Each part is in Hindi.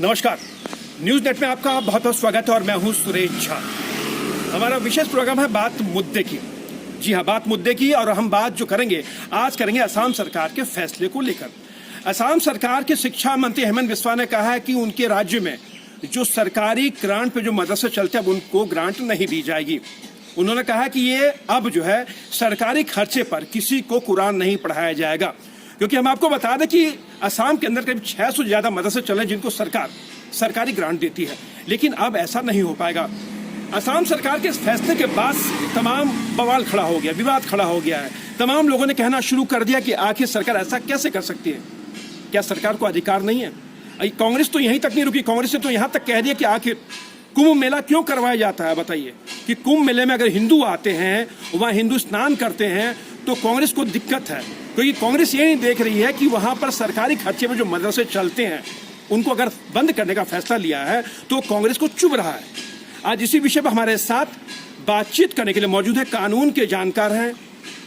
नमस्कार, न्यूज नेट में आपका बहुत बहुत स्वागत है और मैं हूं सुरेश झा। हमारा विशेष प्रोग्राम है बात मुद्दे की। जी हाँ, बात मुद्दे की। और हम बात जो करेंगे आज करेंगे असम सरकार के फैसले को लेकर। असम सरकार के शिक्षा मंत्री हेमंत बिस्वा ने कहा है कि उनके राज्य में जो सरकारी ग्रांट पे जो मदरसे चलते हैं अब उनको ग्रांट नहीं दी जाएगी। उन्होंने कहा कि ये अब जो है सरकारी खर्चे पर किसी को कुरान नहीं पढ़ाया जाएगा, क्योंकि हम आपको बता दें कि असम के अंदर करीब 600 से ज्यादा मदरसे चले जिनको सरकारी ग्रांट देती है, लेकिन अब ऐसा नहीं हो पाएगा। असम सरकार के इस फैसले के बाद तमाम बवाल खड़ा हो गया, विवाद खड़ा हो गया है। तमाम लोगों ने कहना शुरू कर दिया कि आखिर सरकार ऐसा कैसे कर सकती है, क्या सरकार को अधिकार नहीं है? कांग्रेस तो यहीं तक नहीं रुकी, कांग्रेस ने तो यहां तक कह दिया कि आखिर कुंभ मेला क्यों करवाया जाता है? बताइए कि कुंभ मेले में अगर हिंदू आते हैं, वहां हिंदू स्नान करते हैं, तो कांग्रेस को दिक्कत है, क्योंकि कांग्रेस ये नहीं देख रही है कि वहां पर सरकारी खर्चे में जो मदरसे चलते हैं उनको अगर बंद करने का फैसला लिया है तो कांग्रेस को चुभ रहा है। आज इसी विषय पर हमारे साथ बातचीत करने के लिए मौजूद है कानून के जानकार हैं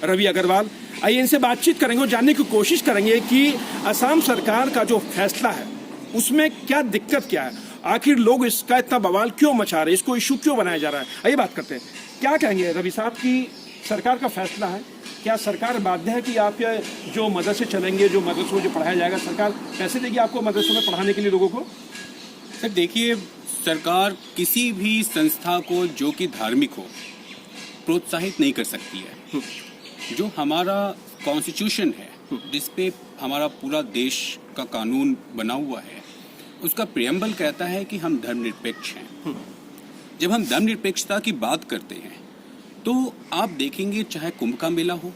रवि अग्रवाल। आइए इनसे बातचीत करेंगे और जानने की कोशिश करेंगे कि असम सरकार का जो फैसला है उसमें क्या दिक्कत क्या है, आखिर लोग इसका इतना बवाल क्यों मचा रहे हैं, इसको इशू क्यों बनाया जा रहा है। आइए बात करते हैं। क्या कहेंगे रवि साहब की सरकार का फैसला है, क्या सरकार बाध्य है कि आपके जो मदरसे चलेंगे, जो मदरसों में जो पढ़ाया जाएगा, सरकार पैसे देगी आपको मदरसों में पढ़ाने के लिए लोगों को? सर देखिए, सरकार किसी भी संस्था को जो कि धार्मिक हो प्रोत्साहित नहीं कर सकती है। जो हमारा कॉन्स्टिट्यूशन है, जिस पे हमारा पूरा देश का कानून बना हुआ है, उसका प्रियम्बल कहता है कि हम धर्मनिरपेक्ष हैं। जब हम धर्मनिरपेक्षता की बात करते हैं तो आप देखेंगे, चाहे कुंभ का मेला हो,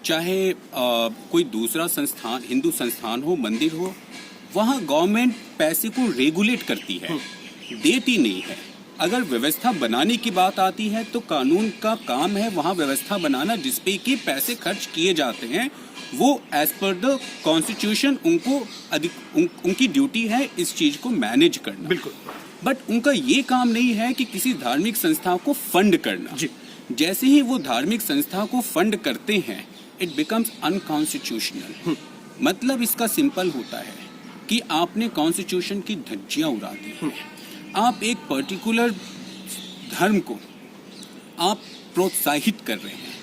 चाहे कोई दूसरा संस्थान, हिंदू संस्थान हो, मंदिर हो, वहाँ गवर्नमेंट पैसे को रेगुलेट करती है, देती नहीं है। अगर व्यवस्था बनाने की बात आती है तो कानून का काम है वहाँ व्यवस्था बनाना, जिसपे कि पैसे खर्च किए जाते हैं वो एज पर द कॉन्स्टिट्यूशन उनकी ड्यूटी है इस चीज को मैनेज करना। बिल्कुल। बट उनका ये काम नहीं है कि किसी धार्मिक संस्था को फंड करना। जी। जैसे ही वो धार्मिक संस्था को फंड करते हैं, इट बिकम्स अनकॉन्स्टिट्यूशनल। मतलब इसका सिंपल होता है कि आपने कॉन्स्टिट्यूशन की धज्जियां उड़ा दी हैं। आप एक पर्टिकुलर धर्म को आप प्रोत्साहित कर रहे हैं,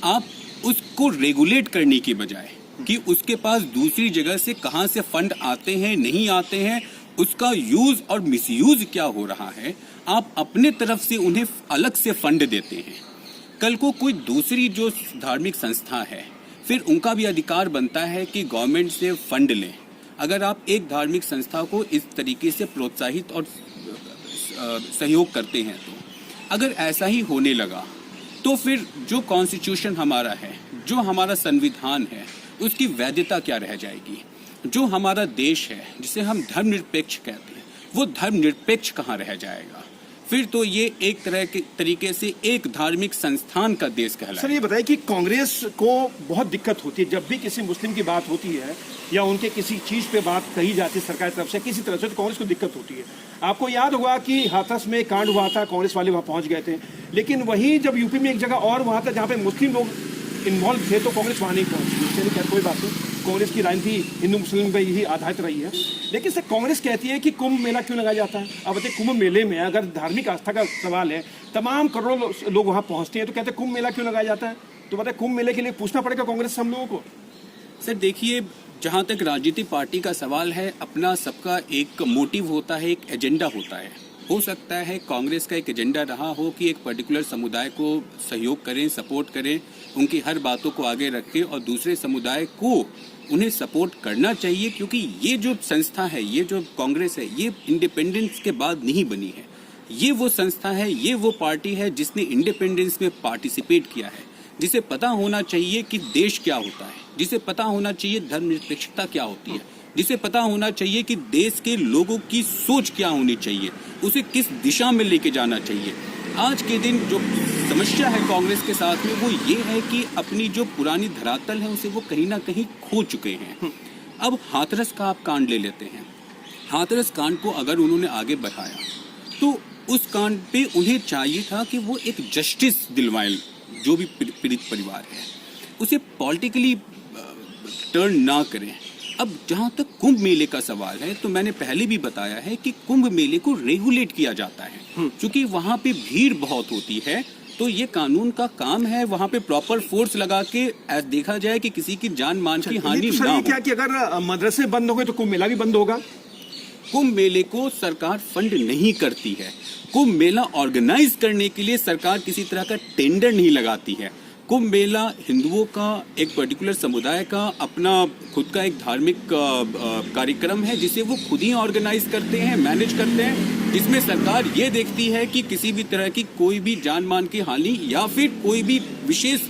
आप उसको रेगुलेट करने की बजाय कि उसके पास दूसरी जगह से कहां से फंड आते हैं, नहीं आते हैं, उसका यूज और मिसयूज क्या हो रहा है, आप अपने तरफ से उन्हें अलग से फंड देते हैं। कल को कोई दूसरी जो धार्मिक संस्था है, फिर उनका भी अधिकार बनता है कि गवर्नमेंट से फंड लें। अगर आप एक धार्मिक संस्था को इस तरीके से प्रोत्साहित और सहयोग करते हैं, तो अगर ऐसा ही होने लगा तो फिर जो कॉन्स्टिट्यूशन हमारा है, जो हमारा संविधान है, उसकी वैधता क्या रह जाएगी? जो हमारा देश है जिसे हम धर्मनिरपेक्ष कहते हैं, वो धर्मनिरपेक्ष कहाँ रह जाएगा? फिर तो ये एक तरह के तरीके से एक धार्मिक संस्थान का देश कहलाएगा। सर ये बताइए कि कांग्रेस को बहुत दिक्कत होती है जब भी किसी मुस्लिम की बात होती है या उनके किसी चीज पे बात कही जाती है सरकार की तरफ से किसी तरह से, तो कांग्रेस को दिक्कत होती है। आपको याद होगा कि हाथरस में कांड हुआ था, कांग्रेस वाले वहां पहुंच गए थे, लेकिन वही जब यूपी में एक जगह और वहां था जहाँ पे मुस्लिम लोग इन्वॉल्व थे तो कांग्रेस वहां नहीं पहुंची। चलिए खैर कोई बात नहीं, कांग्रेस की राजनीति हिंदू मुस्लिम पे ही आधारित रही है। लेकिन सर कांग्रेस कहती है कि कुंभ मेला क्यों लगाया जाता है? अब बताइए, कुंभ मेले में अगर धार्मिक आस्था का सवाल है, तमाम करोड़ों लोग वहां पहुंचते हैं, तो कहते हैं कुंभ मेला क्यों लगाया जाता है? तो बताइए, कुंभ मेले के लिए पूछना पड़ेगा कांग्रेस से हम लोगों को। सर देखिए, जहाँ तक राजनीतिक पार्टी का सवाल है, अपना सबका एक मोटिव होता है, एक एजेंडा होता है। हो सकता है कांग्रेस का एक एजेंडा रहा हो कि एक पर्टिकुलर समुदाय को सहयोग करें, सपोर्ट करें, उनकी हर बातों को आगे रखें और दूसरे समुदाय को उन्हें सपोर्ट करना चाहिए, क्योंकि ये जो संस्था है, ये जो कांग्रेस है, ये इंडिपेंडेंस के बाद नहीं बनी है। ये वो संस्था है, ये वो पार्टी है जिसने इंडिपेंडेंस में पार्टिसिपेट किया है, जिसे पता होना चाहिए कि देश क्या होता है, जिसे पता होना चाहिए धर्मनिरपेक्षता क्या होती है, जिसे पता होना चाहिए कि देश के लोगों की सोच क्या होनी चाहिए, उसे किस दिशा में लेके जाना चाहिए। आज के दिन जो समस्या है कांग्रेस के साथ में वो ये है कि अपनी जो पुरानी धरातल है उसे वो कहीं ना कहीं खो चुके हैं। अब हाथरस का आप कांड ले लेते हैं। हाथरस कांड को अगर उन्होंने आगे बढ़ाया तो उस कांड पे उन्हें चाहिए था कि वो एक जस्टिस दिलवाएं, जो भी पीड़ित परिवार है उसे पॉलिटिकली टर्न ना करें। अब जहां तक कुंभ मेले का सवाल है, तो मैंने पहले भी बताया है कि कुंभ मेले को रेगुलेट किया जाता है, क्योंकि वहां पे भीड़ बहुत होती है। तो ये कानून का काम है वहां पे प्रॉपर फोर्स लगा के देखा जाए कि किसी की जान मान की हानि तो सर, ना ये हो। क्या कि अगर मदरसे बंद हो गए तो कुंभ मेला भी बंद होगा? कुंभ मेले को सरकार फंड नहीं करती है। कुंभ मेला ऑर्गेनाइज करने के लिए सरकार किसी तरह का टेंडर नहीं लगाती है। कुंभ मेला हिंदुओं का, एक पर्टिकुलर समुदाय का अपना खुद का एक धार्मिक कार्यक्रम है, जिसे वो खुद ही ऑर्गेनाइज करते हैं, मैनेज करते हैं, जिसमें सरकार ये देखती है कि किसी भी तरह की कोई भी जान मान की हानि या फिर कोई भी विशेष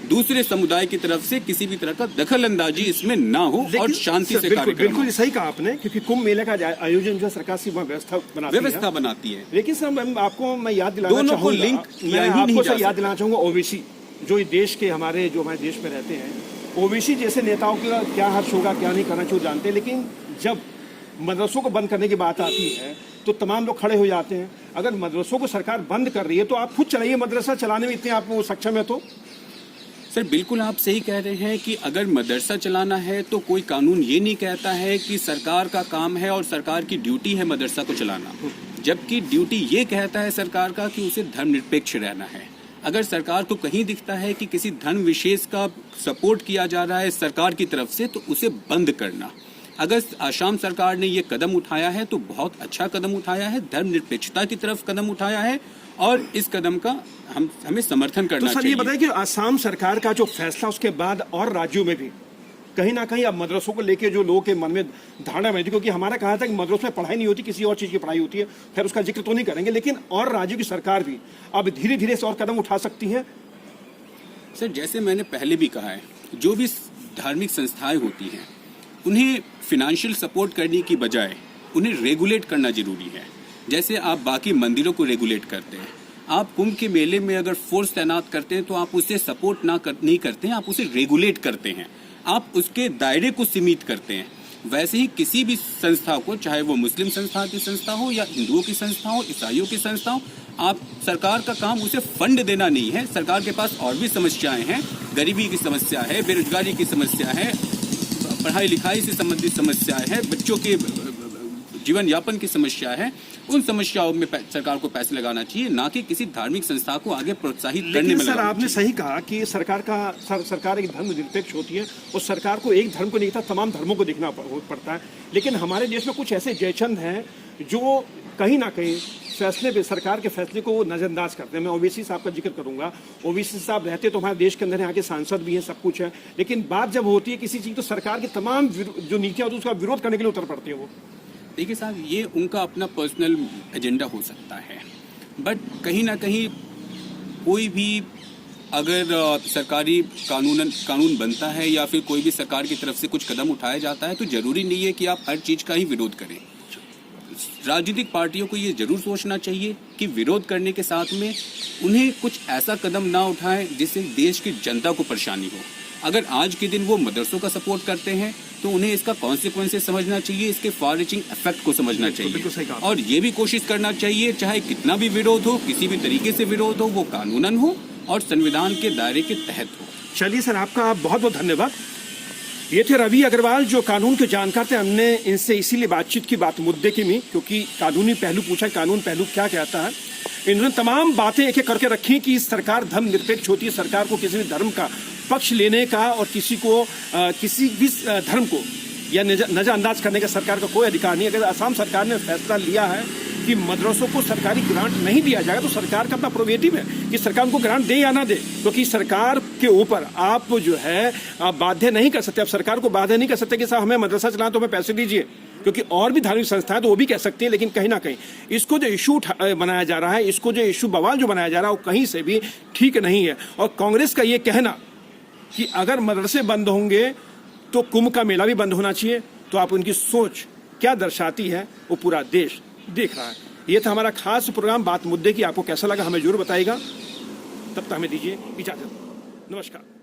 दूसरे समुदाय की तरफ से किसी भी तरह का दखल अंदाजी इसमें ना हो और शांति से कार्यक्रम। बिल्कुल सही कहा आपने, क्योंकि कुंभ मेले का आयोजन जो सरकार से व्यवस्था बनाती है। लेकिन सर आपको मैं याद दिलाना चाहूंगा, याद दिलाना चाहूंगा ओबीसी जो देश के हमारे देश में रहते हैं, ओबीसी जैसे नेताओं का क्या हर्ष होगा, क्या नहीं करना चाहिए जानते हैं, लेकिन जब मदरसों को बंद करने की बात आती है तो तमाम लोग खड़े हो जाते हैं। अगर मदरसों को सरकार बंद कर रही है तो आप खुद चलाइए, मदरसा चलाने में इतने आप सक्षम है तो। सर बिल्कुल आप सही कह रहे हैं कि अगर मदरसा चलाना है तो कोई कानून ये नहीं कहता है कि सरकार का काम है और सरकार की ड्यूटी है मदरसा को चलाना, जबकि ड्यूटी ये कहता है सरकार का कि उसे धर्मनिरपेक्ष रहना है। अगर सरकार को कहीं दिखता है कि किसी धर्म विशेष का सपोर्ट किया जा रहा है सरकार की तरफ से, तो उसे बंद करना। अगर आसाम सरकार ने ये कदम उठाया है तो बहुत अच्छा कदम उठाया है, धर्मनिरपेक्षता की तरफ कदम उठाया है और इस कदम का हमें समर्थन करना चाहिए। तो सर ये बताइए कि आसाम सरकार का जो फैसला, उसके बाद और राज्यों में भी कहीं ना कहीं अब मदरसों को लेके जो लोगों के मन में धारणा बनी थी, क्योंकि हमारा कहा था कि मदरसों में पढ़ाई नहीं होती, किसी और चीज़ की पढ़ाई होती है, फिर उसका जिक्र तो नहीं करेंगे, लेकिन और राज्यों की सरकार भी अब धीरे धीरे से और कदम उठा सकती है। सर जैसे मैंने पहले भी कहा है, जो भी धार्मिक संस्थाएं होती हैं उन्हें फिनेंशियल सपोर्ट करने की बजाय उन्हें रेगुलेट करना जरूरी है। जैसे आप बाकी मंदिरों को रेगुलेट करते हैं, आप कुंभ के मेले में अगर फोर्स तैनात करते हैं तो आप उसे सपोर्ट नहीं करते हैं, आप उसे रेगुलेट करते हैं, आप उसके दायरे को सीमित करते हैं। वैसे ही किसी भी संस्था को, चाहे वो मुस्लिम संस्था की संस्था हो या हिंदुओं की संस्था हो, ईसाइयों की संस्था हो, आप सरकार का काम उसे फंड देना नहीं है। सरकार के पास और भी समस्याएं हैं, गरीबी की समस्या है, बेरोजगारी की समस्या है, पढ़ाई लिखाई से संबंधित समस्याएं हैं, बच्चों के जीवन यापन की समस्या है। उन समस्याओं में सरकार को पैसे लगाना चाहिए, ना कि किसी धार्मिक संस्था को आगे प्रोत्साहित करने में। सर आपने सही कहा कि सरकार एक धर्म निरपेक्ष होती है और सरकार को एक धर्म को नहीं देखता, तमाम धर्मों को देखना पड़ता है। लेकिन हमारे देश में कुछ ऐसे जयचंद हैं जो कहीं ना कहीं फैसले पे, सरकार के फैसले को नजरअंदाज करते हैं। मैं ओवैसी साहब का जिक्र करूंगा, ओवैसी साहब रहते तो हमारे देश के अंदर यहाँ के सांसद भी हैं, सब कुछ है, लेकिन बात जब होती है किसी चीज तो सरकार की तमाम जो नीतियां होती है उसका विरोध करने के लिए उतर पड़ते हैं वो। देखिए साहब, ये उनका अपना पर्सनल एजेंडा हो सकता है, बट कहीं ना कहीं कोई भी अगर सरकारी कानून बनता है या फिर कोई भी सरकार की तरफ से कुछ कदम उठाया जाता है तो जरूरी नहीं है कि आप हर चीज का ही विरोध करें। राजनीतिक पार्टियों को ये जरूर सोचना चाहिए कि विरोध करने के साथ में उन्हें कुछ ऐसा कदम ना उठाएं जिससे देश की जनता को परेशानी हो। अगर आज के दिन वो मदरसों का सपोर्ट करते हैं तो उन्हें इसका कॉन्सिक्वेंसेस समझना चाहिए, इसके फार रीचिंग इफेक्ट को समझना चाहिए और ये भी कोशिश करना चाहिए, चाहे कितना भी विरोध हो, किसी भी तरीके से विरोध हो, वो कानूनन हो और संविधान के दायरे के तहत हो। चलिए सर, आपका बहुत बहुत धन्यवाद। ये थे रवि अग्रवाल जो कानून के जानकार थे। हमने इनसे इसीलिए बातचीत की, बात मुद्दे की, क्योंकि कानूनी पहलू पूछा, कानून पहलू क्या कहता है। इन्होंने तमाम बातें एक एक करके रखी कि सरकार धर्म निरपेक्ष होती है, सरकार को किसी भी धर्म का पक्ष लेने का और किसी भी धर्म को या नजरअंदाज करने का सरकार का कोई अधिकार नहीं। अगर असम सरकार ने फैसला लिया है कि मदरसों को सरकारी ग्रांट नहीं दिया जाएगा तो सरकार का अपना प्रोवेटिव है कि सरकार उनको ग्रांट दे या ना दे, क्योंकि सरकार के ऊपर आप जो है आप बाध्य नहीं कर सकते। आप सरकार को बाध्य नहीं कर सकते कि साहब हमें मदरसा चलाना तो हमें पैसे दीजिए, क्योंकि और भी धार्मिक संस्थाएं तो वो भी कह सकती है। लेकिन कहीं ना कहीं इसको जो इशू बनाया जा रहा है, इसको जो इशू बवाल जो बनाया जा रहा है वो कहीं से भी ठीक नहीं है। और कांग्रेस का ये कहना कि अगर मदरसे बंद होंगे तो कुंभ का मेला भी बंद होना चाहिए, तो आप उनकी सोच क्या दर्शाती है वो पूरा देश देख रहा है। ये था हमारा खास प्रोग्राम बात मुद्दे की। आपको कैसा लगा हमें जरूर बताइएगा। तब तक हमें दीजिए इजाजत। नमस्कार।